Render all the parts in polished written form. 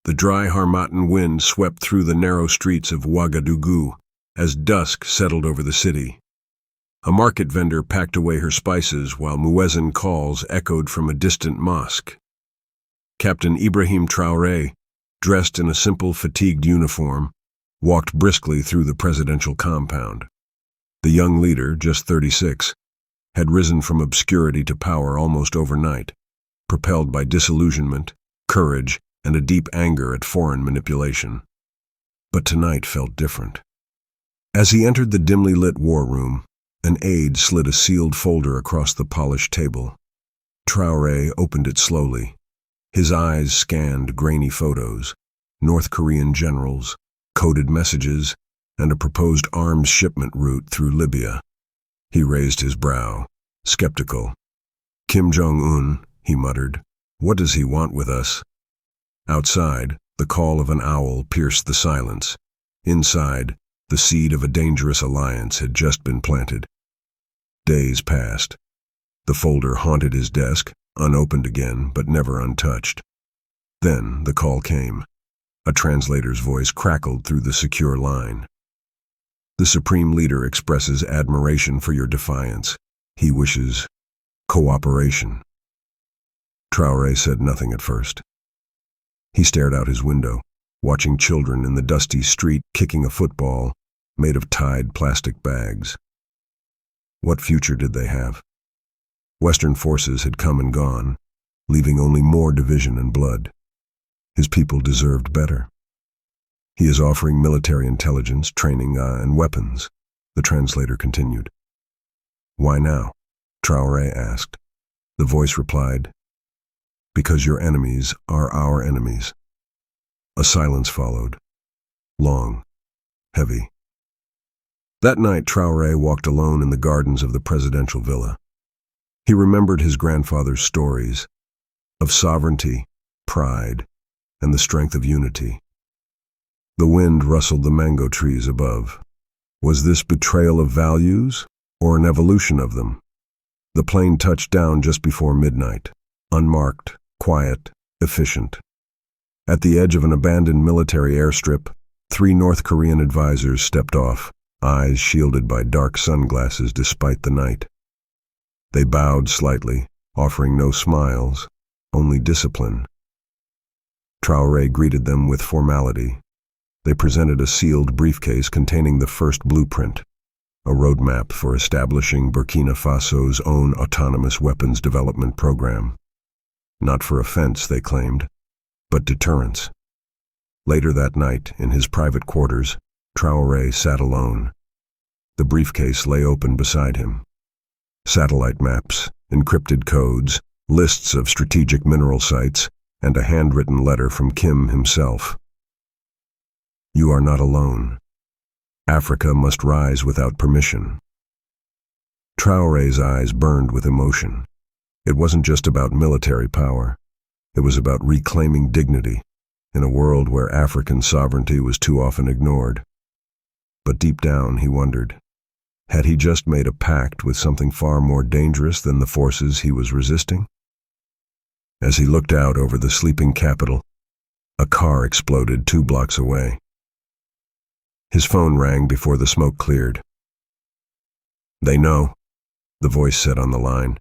The dry Harmattan wind swept through the narrow streets of Ouagadougou as dusk settled over the city. A market vendor packed away her spices while muezzin calls echoed from a distant mosque. Captain Ibrahim Traoré, dressed in a simple fatigued uniform, walked briskly through the presidential compound. The young leader, just 36, had risen from obscurity to power almost overnight, propelled by disillusionment, courage, and a deep anger at foreign manipulation. But tonight felt different. As he entered the dimly lit war room, an aide slid a sealed folder across the polished table. Traoré opened it slowly. His eyes scanned grainy photos, North Korean generals, coded messages, and a proposed arms shipment route through Libya. He raised his brow, skeptical. Kim Jong-un, he muttered. What does he want with us? Outside, the call of an owl pierced the silence. Inside, the seed of a dangerous alliance had just been planted. Days passed. The folder haunted his desk, unopened again, but never untouched. Then the call came. A translator's voice crackled through the secure line. The Supreme Leader expresses admiration for your defiance. He wishes cooperation. Traoré said nothing at first. He stared out his window, watching children in the dusty street kicking a football made of tied plastic bags. What future did they have? Western forces had come and gone, leaving only more division and blood. His people deserved better. He is offering military intelligence, training, and weapons, the translator continued. Why now? Traoré asked. The voice replied, because your enemies are our enemies. A silence followed, long, heavy. That night, Traoré walked alone in the gardens of the presidential villa. He remembered his grandfather's stories of sovereignty, pride, and the strength of unity. The wind rustled the mango trees above. Was this betrayal of values or an evolution of them? The plane touched down just before midnight, unmarked, quiet, efficient. At the edge of an abandoned military airstrip, 3 North Korean advisors stepped off, eyes shielded by dark sunglasses despite the night. They bowed slightly, offering no smiles, only discipline. Traoré greeted them with formality. They presented a sealed briefcase containing the first blueprint, a roadmap for establishing Burkina Faso's own autonomous weapons development program. Not for offense, they claimed, but deterrence. Later that night, in his private quarters, Traoré sat alone. The briefcase lay open beside him. Satellite maps, encrypted codes, lists of strategic mineral sites, and a handwritten letter from Kim himself. You are not alone. Africa must rise without permission. Traoré's eyes burned with emotion. It wasn't just about military power. It was about reclaiming dignity in a world where African sovereignty was too often ignored. But deep down, he wondered, had he just made a pact with something far more dangerous than the forces he was resisting? As he looked out over the sleeping capital, a car exploded 2 blocks away. His phone rang before the smoke cleared. They know, the voice said on the line.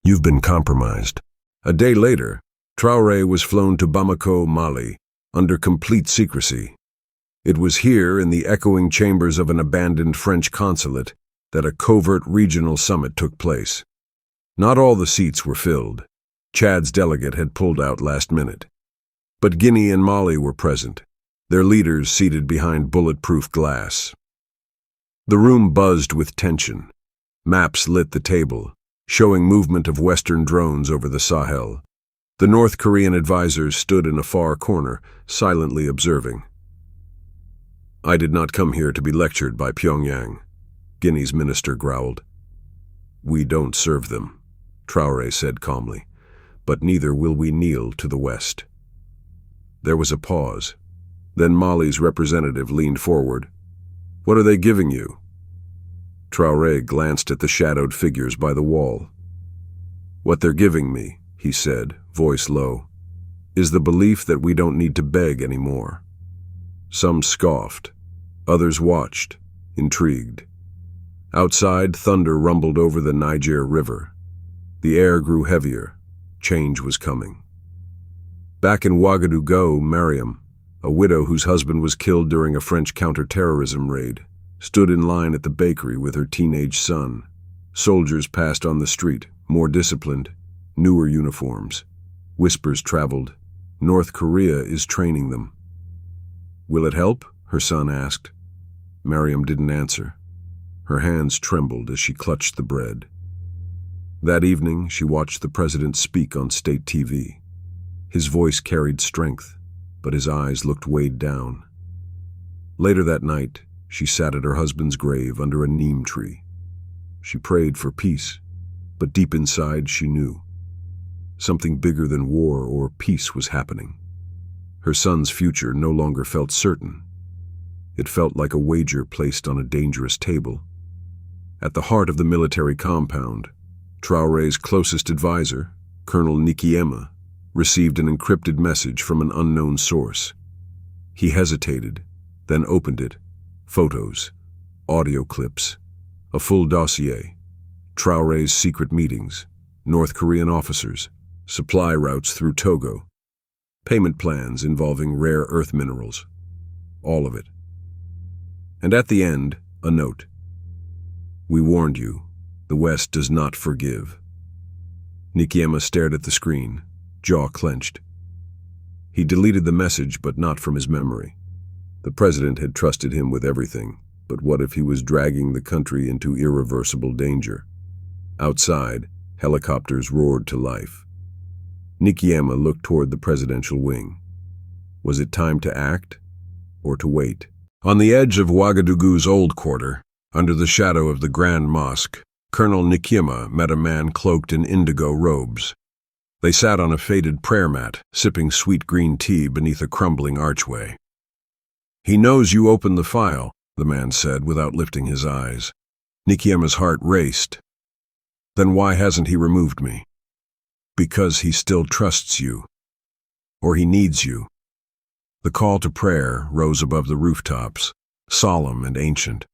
You've been compromised. A day later, Traoré was flown to Bamako, Mali, under complete secrecy. It was here, in the echoing chambers of an abandoned French consulate, that a covert regional summit took place. Not all the seats were filled. Chad's delegate had pulled out last minute. But Guinea and Mali were present, their leaders seated behind bulletproof glass. The room buzzed with tension. Maps lit the table, showing movement of Western drones over the Sahel. The North Korean advisors stood in a far corner, silently observing. I did not come here to be lectured by Pyongyang, Guinea's minister growled. We don't serve them, Traoré said calmly, but neither will we kneel to the West. There was a pause. Then Mali's representative leaned forward. What are they giving you? Traoré glanced at the shadowed figures by the wall. What they're giving me, he said, voice low. is the belief that we don't need to beg anymore. Some scoffed. Others watched, intrigued. Outside, thunder rumbled over the Niger River. The air grew heavier. Change was coming. Back in Ouagadougou, Mariam, a widow whose husband was killed during a French counter-terrorism raid, stood in line at the bakery with her teenage son. Soldiers passed on the street, more disciplined, newer uniforms. Whispers traveled. North Korea is training them. "Will it help?" her son asked. Mariam didn't answer. Her hands trembled as she clutched the bread. That evening, she watched the president speak on state TV. His voice carried strength, but his eyes looked weighed down. Later that night, she sat at her husband's grave under a neem tree. She prayed for peace, but deep inside she knew something bigger than war or peace was happening. Her son's future no longer felt certain. It felt like a wager placed on a dangerous table. At the heart of the military compound, Traoré's closest advisor, Colonel Nikiema, received an encrypted message from an unknown source. He hesitated, then opened it. Photos, audio clips, a full dossier, Traoré's secret meetings, North Korean officers, supply routes through Togo, payment plans involving rare earth minerals, all of it. And at the end, a note. "We warned you, the West does not forgive." Nikiema stared at the screen, jaw clenched. He deleted the message, but not from his memory. The president had trusted him with everything, but what if he was dragging the country into irreversible danger? Outside, helicopters roared to life. Nikiema looked toward the presidential wing. Was it time to act, or to wait? On the edge of Ouagadougou's old quarter, under the shadow of the Grand Mosque, Colonel Nikiema met a man cloaked in indigo robes. They sat on a faded prayer mat, sipping sweet green tea beneath a crumbling archway. "He knows you opened the file," the man said without lifting his eyes. Nikiema's heart raced. "Then why hasn't he removed me?" "Because he still trusts you. Or he needs you." The call to prayer rose above the rooftops, solemn and ancient.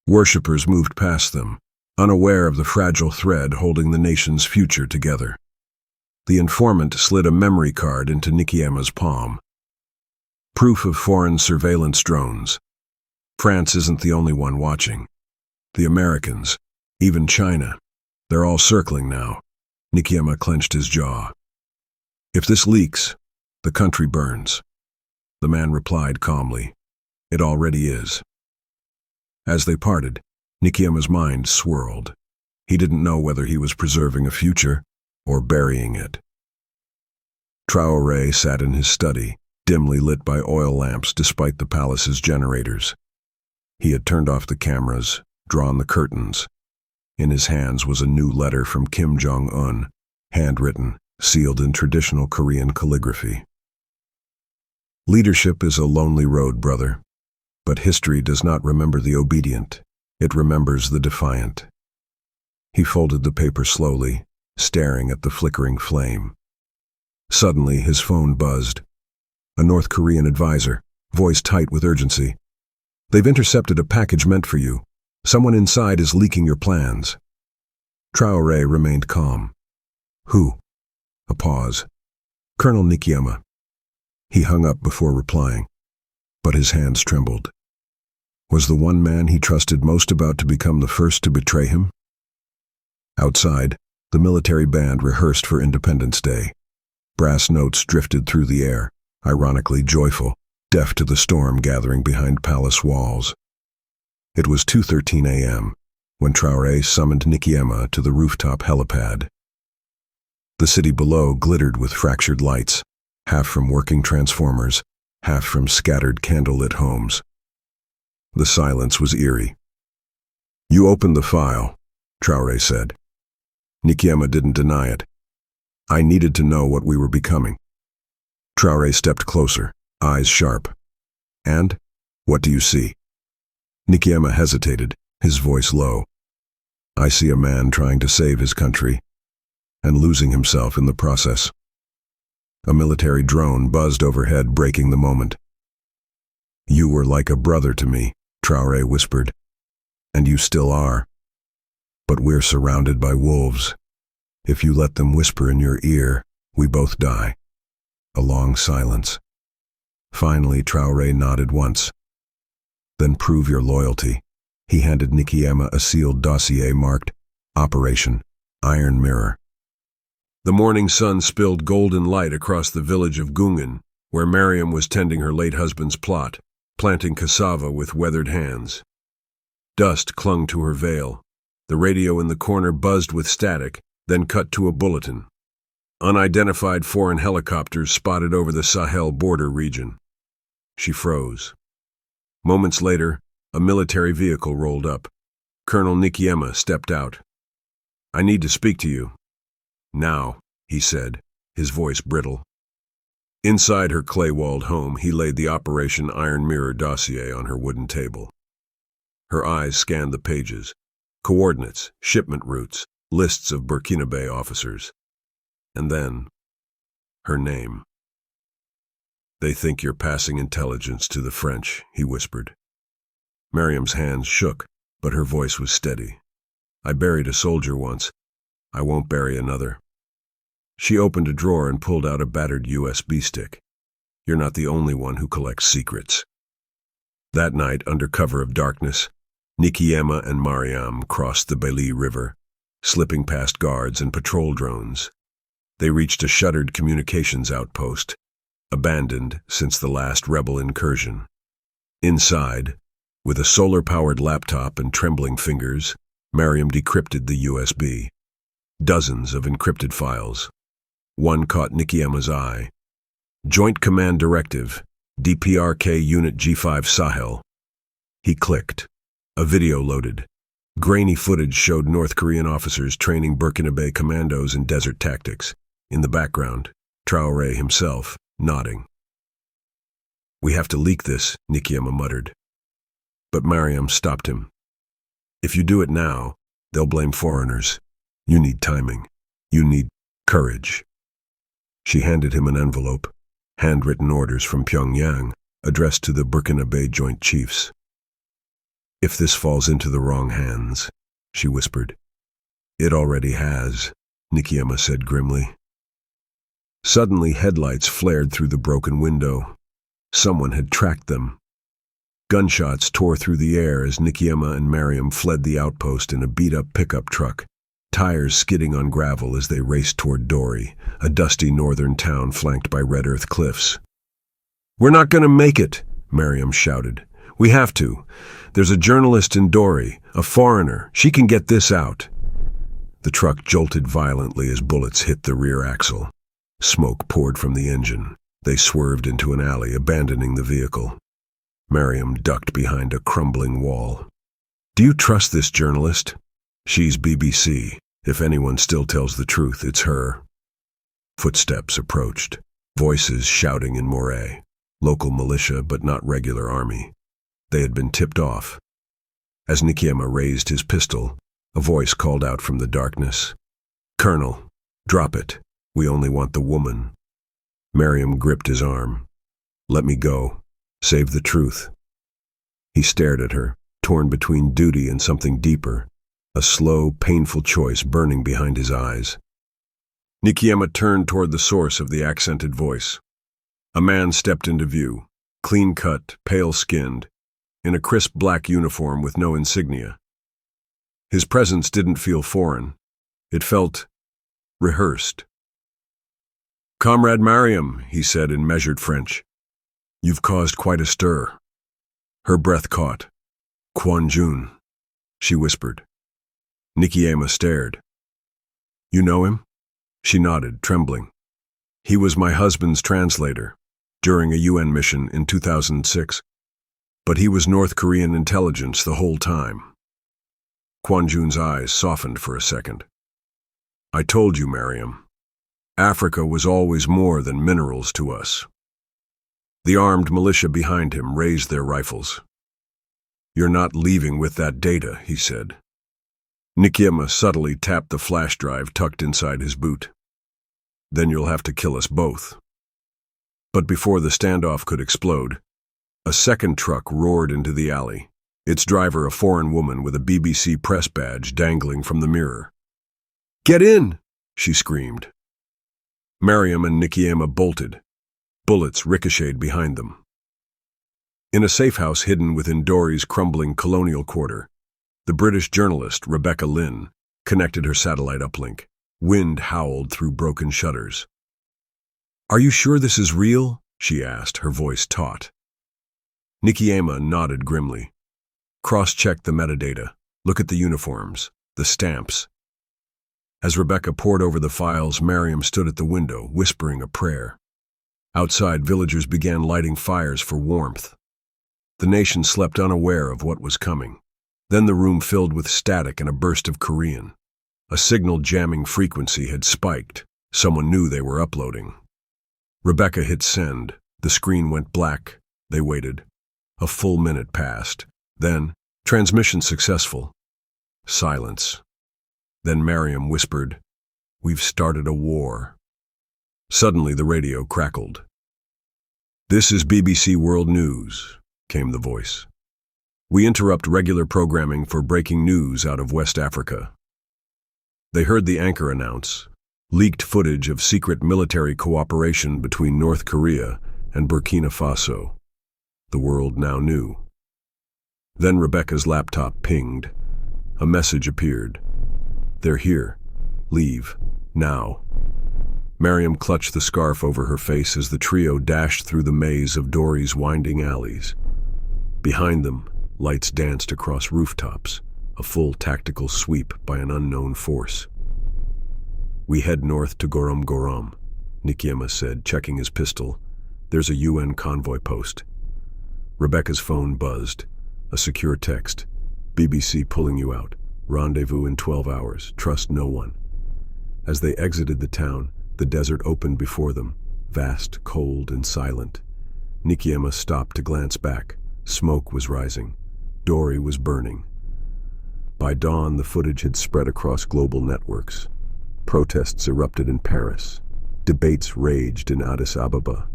Worshippers moved past them, unaware of the fragile thread holding the nation's future together. The informant slid a memory card into Nikiema's palm. Proof of foreign surveillance drones. France isn't the only one watching. The Americans, even China, they're all circling now. Nikiema clenched his jaw. "If this leaks, the country burns." The man replied calmly, "It already is." As they parted, Nikiema's mind swirled. He didn't know whether he was preserving a future or burying it. Traoré sat in his study, dimly lit by oil lamps despite the palace's generators. He had turned off the cameras, drawn the curtains. In his hands was a new letter from Kim Jong-un, handwritten, sealed in traditional Korean calligraphy. "Leadership is a lonely road, brother. But history does not remember the obedient. It remembers the defiant." He folded the paper slowly, staring at the flickering flame. Suddenly, his phone buzzed. A North Korean advisor, voice tight with urgency. "They've intercepted a package meant for you. Someone inside is leaking your plans." Traoré remained calm. "Who?" A pause. "Colonel Nikiema." He hung up before replying, but his hands trembled. Was the one man he trusted most about to become the first to betray him? Outside, the military band rehearsed for Independence Day. Brass notes drifted through the air, ironically joyful, deaf to the storm gathering behind palace walls. It was 2:13 a.m. when Traoré summoned Nikiema to the rooftop helipad. The city below glittered with fractured lights, half from working transformers, half from scattered candlelit homes. The silence was eerie. "You opened the file," Traoré said. Nikiema didn't deny it. "I needed to know what we were becoming." Traoré stepped closer, eyes sharp. "And? What do you see?" Nikiema hesitated, his voice low. "I see a man trying to save his country, and losing himself in the process." A military drone buzzed overhead, breaking the moment. "You were like a brother to me," Traoré whispered. "And you still are. But we're surrounded by wolves. If you let them whisper in your ear, we both die." A long silence. Finally, Traoré nodded once. "Then prove your loyalty." He handed Nikiema a sealed dossier marked Operation Iron Mirror. The morning sun spilled golden light across the village of Gungen, where Mariam was tending her late husband's plot, planting cassava with weathered hands. Dust clung to her veil. The radio in the corner buzzed with static, then cut to a bulletin. Unidentified foreign helicopters spotted over the Sahel border region. She froze. Moments later, a military vehicle rolled up. Colonel Nikiema stepped out. "I need to speak to you." "Now," he said, his voice brittle. Inside her clay-walled home, he laid the Operation Iron Mirror dossier on her wooden table. Her eyes scanned the pages. Coordinates, shipment routes, lists of Burkina Faso officers. And then, her name. "They think you're passing intelligence to the French," he whispered. Mariam's hands shook, but her voice was steady. "I buried a soldier once. I won't bury another." She opened a drawer and pulled out a battered USB stick. "You're not the only one who collects secrets." That night, under cover of darkness, Nikiema and Mariam crossed the Beli River, slipping past guards and patrol drones. They reached a shuttered communications outpost, abandoned since the last rebel incursion. Inside, with a solar-powered laptop and trembling fingers, Mariam decrypted the USB. Dozens of encrypted files. One caught Nikiema's eye. "Joint Command Directive, DPRK Unit G5 Sahel." He clicked. A video loaded. Grainy footage showed North Korean officers training Burkina Faso commandos in desert tactics. In the background, Traoré himself, nodding. "We have to leak this," Nikiema muttered. But Mariam stopped him. "If you do it now, they'll blame foreigners. You need timing. You need courage." She handed him an envelope, handwritten orders from Pyongyang, addressed to the Burkina Faso Joint Chiefs. "If this falls into the wrong hands," she whispered. "It already has," Nikiema said grimly. Suddenly, headlights flared through the broken window. Someone had tracked them. Gunshots tore through the air as Nikiema and Mariam fled the outpost in a beat-up pickup truck, tires skidding on gravel as they raced toward Dori, a dusty northern town flanked by red earth cliffs. "We're not going to make it," Mariam shouted. "We have to. There's a journalist in Dori, a foreigner. She can get this out." The truck jolted violently as bullets hit the rear axle. Smoke poured from the engine. They swerved into an alley, abandoning the vehicle. Mariam ducked behind a crumbling wall. "Do you trust this journalist?" "She's BBC. If anyone still tells the truth, it's her." Footsteps approached, voices shouting in Moray. Local militia, but not regular army. They had been tipped off. As Nikiema raised his pistol, a voice called out from the darkness. "Colonel, drop it. We only want the woman." Mariam gripped his arm. "Let me go. Save the truth." He stared at her, torn between duty and something deeper, a slow, painful choice burning behind his eyes. Nikiema turned toward the source of the accented voice. A man stepped into view, clean-cut, pale-skinned, in a crisp black uniform with no insignia. His presence didn't feel foreign. It felt rehearsed. "Comrade Mariam," he said in measured French, "you've caused quite a stir." Her breath caught. "Quanjun," she whispered. Nikiema stared. "You know him?" She nodded, trembling. "He was my husband's translator during a UN mission in 2006. But he was North Korean intelligence the whole time." Quanjun's eyes softened for a second. "I told you, Mariam. Africa was always more than minerals to us." The armed militia behind him raised their rifles. "You're not leaving with that data," he said. Nikiema subtly tapped the flash drive tucked inside his boot. "Then you'll have to kill us both." But before the standoff could explode, a second truck roared into the alley, its driver a foreign woman with a BBC press badge dangling from the mirror. "Get in!" she screamed. Mariam and Nikiema bolted. Bullets ricocheted behind them. In a safe house hidden within Dory's crumbling colonial quarter, the British journalist Rebecca Lynn connected her satellite uplink. Wind howled through broken shutters. "Are you sure this is real?" she asked, her voice taut. Nikiema nodded grimly. "Cross-check the metadata. Look at the uniforms, the stamps." As Rebecca pored over the files, Mariam stood at the window, whispering a prayer. Outside, villagers began lighting fires for warmth. The nation slept unaware of what was coming. Then the room filled with static and a burst of Korean. A signal jamming frequency had spiked. Someone knew they were uploading. Rebecca hit send. The screen went black. They waited. A full minute passed. Then, transmission successful. Silence. Then Mariam whispered, "We've started a war." Suddenly the radio crackled. "This is BBC World News," came the voice. "We interrupt regular programming for breaking news out of West Africa." They heard the anchor announce, leaked footage of secret military cooperation between North Korea and Burkina Faso. The world now knew. Then Rebecca's laptop pinged. A message appeared. "They're here. Leave. Now." Mariam clutched the scarf over her face as the trio dashed through the maze of Dory's winding alleys. Behind them, lights danced across rooftops, a full tactical sweep by an unknown force. "We head north to Gorom Gorom," Nikiema said, checking his pistol. "There's a UN convoy post." Rebecca's phone buzzed. A secure text. "BBC pulling you out. Rendezvous in 12 hours. Trust no one." As they exited the town, the desert opened before them, vast, cold, and silent. Nikiema stopped to glance back. Smoke was rising. Dory was burning. By dawn, the footage had spread across global networks. Protests erupted in Paris. Debates raged in Addis Ababa.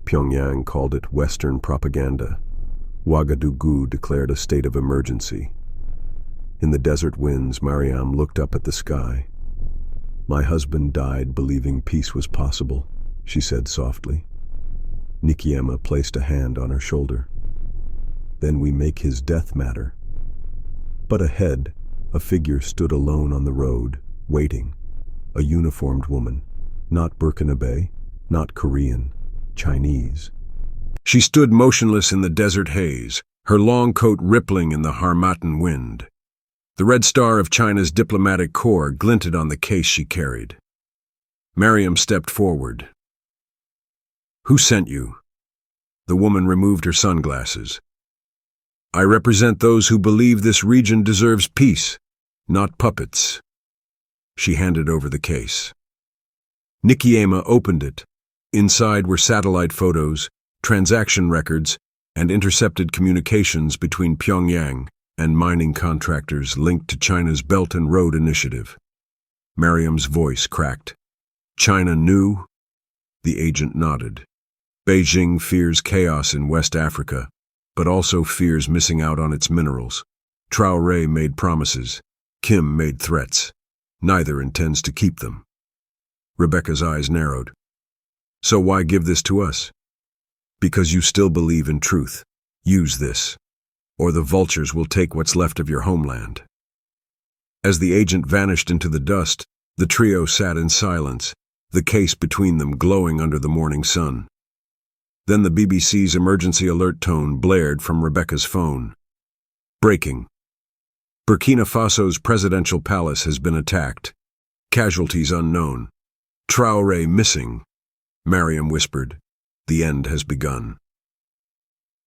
Pyongyang called it Western propaganda. Ouagadougou declared a state of emergency. In the desert winds, Mariam looked up at the sky. "My husband died believing peace was possible," she said softly. Nikiema placed a hand on her shoulder. "Then we make his death matter." But ahead, a figure stood alone on the road, waiting. A uniformed woman, not Burkinabe, not Korean, Chinese. She stood motionless in the desert haze, her long coat rippling in the Harmattan wind. The red star of China's diplomatic corps glinted on the case she carried. Mariam stepped forward. "Who sent you?" The woman removed her sunglasses. "I represent those who believe this region deserves peace, not puppets." She handed over the case. Nikiema opened it. Inside were satellite photos, transaction records, and intercepted communications between Pyongyang and mining contractors linked to China's Belt and Road Initiative. Mariam's voice cracked. "China knew?" The agent nodded. "Beijing fears chaos in West Africa, but also fears missing out on its minerals. Traoré made promises. Kim made threats. Neither intends to keep them." Rebecca's eyes narrowed. "So why give this to us?" "Because you still believe in truth. Use this, or the vultures will take what's left of your homeland." As the agent vanished into the dust, the trio sat in silence, the case between them glowing under the morning sun. Then the BBC's emergency alert tone blared from Rebecca's phone. "Breaking. Burkina Faso's presidential palace has been attacked. Casualties unknown. Traoré missing." Mariam whispered, "The end has begun."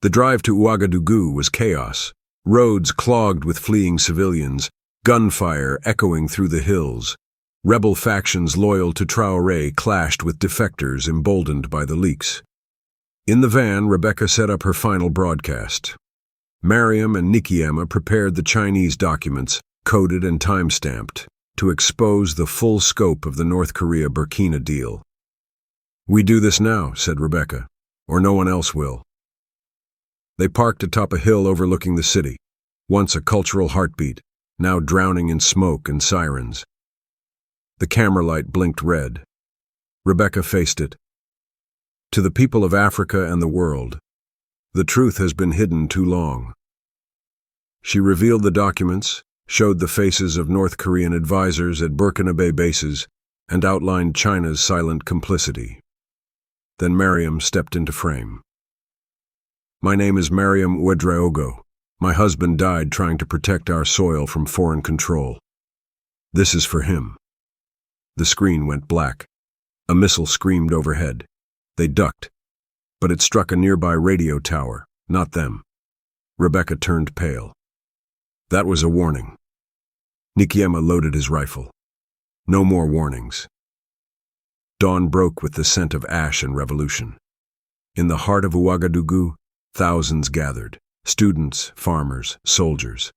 The drive to Ouagadougou was chaos. Roads clogged with fleeing civilians, gunfire echoing through the hills. Rebel factions loyal to Traoré clashed with defectors emboldened by the leaks. In the van, Rebecca set up her final broadcast. Mariam and Nikiema prepared the Chinese documents, coded and time-stamped, to expose the full scope of the North Korea-Burkina deal. "We do this now," said Rebecca, "or no one else will." They parked atop a hill overlooking the city, once a cultural heartbeat, now drowning in smoke and sirens. The camera light blinked red. Rebecca faced it. "To the people of Africa and the world, the truth has been hidden too long." She revealed the documents, showed the faces of North Korean advisors at Burkina Faso bases, and outlined China's silent complicity. Then Mariam stepped into frame. "My name is Mariam Ouedraogo. My husband died trying to protect our soil from foreign control. This is for him." The screen went black. A missile screamed overhead. They ducked, but it struck a nearby radio tower, not them. Rebecca turned pale. That was a warning. Nikiema loaded his rifle. No more warnings. Dawn broke with the scent of ash and revolution. In the heart of Ouagadougou, thousands gathered, students, farmers, soldiers.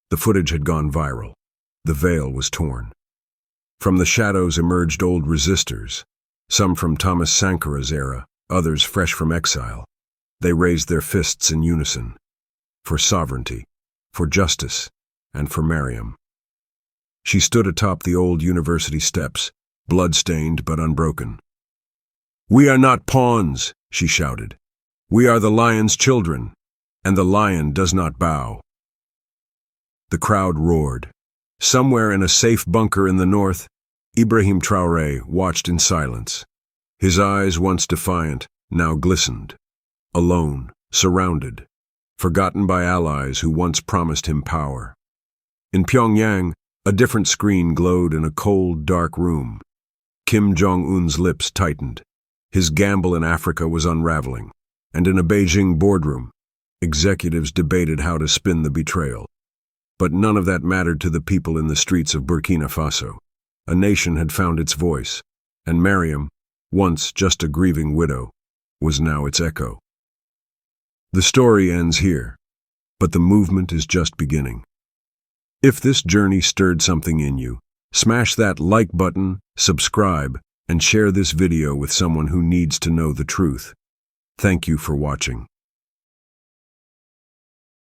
The footage had gone viral. The veil was torn. From the shadows emerged old resistors, some from Thomas Sankara's era, others fresh from exile. They raised their fists in unison. For sovereignty, for justice, and for Mariam. She stood atop the old university steps, blood-stained but unbroken. "We are not pawns," she shouted. "We are the lion's children, and the lion does not bow." The crowd roared. Somewhere in a safe bunker in the north, Ibrahim Traoré watched in silence. His eyes, once defiant, now glistened. Alone, surrounded, forgotten by allies who once promised him power. In Pyongyang, a different screen glowed in a cold, dark room. Kim Jong-un's lips tightened. His gamble in Africa was unraveling. And in a Beijing boardroom, executives debated how to spin the betrayal. But none of that mattered to the people in the streets of Burkina Faso. A nation had found its voice, and Mariam, once just a grieving widow, was now its echo. The story ends here, but the movement is just beginning. If this journey stirred something in you, smash that like button, subscribe, and share this video with someone who needs to know the truth. Thank you for watching.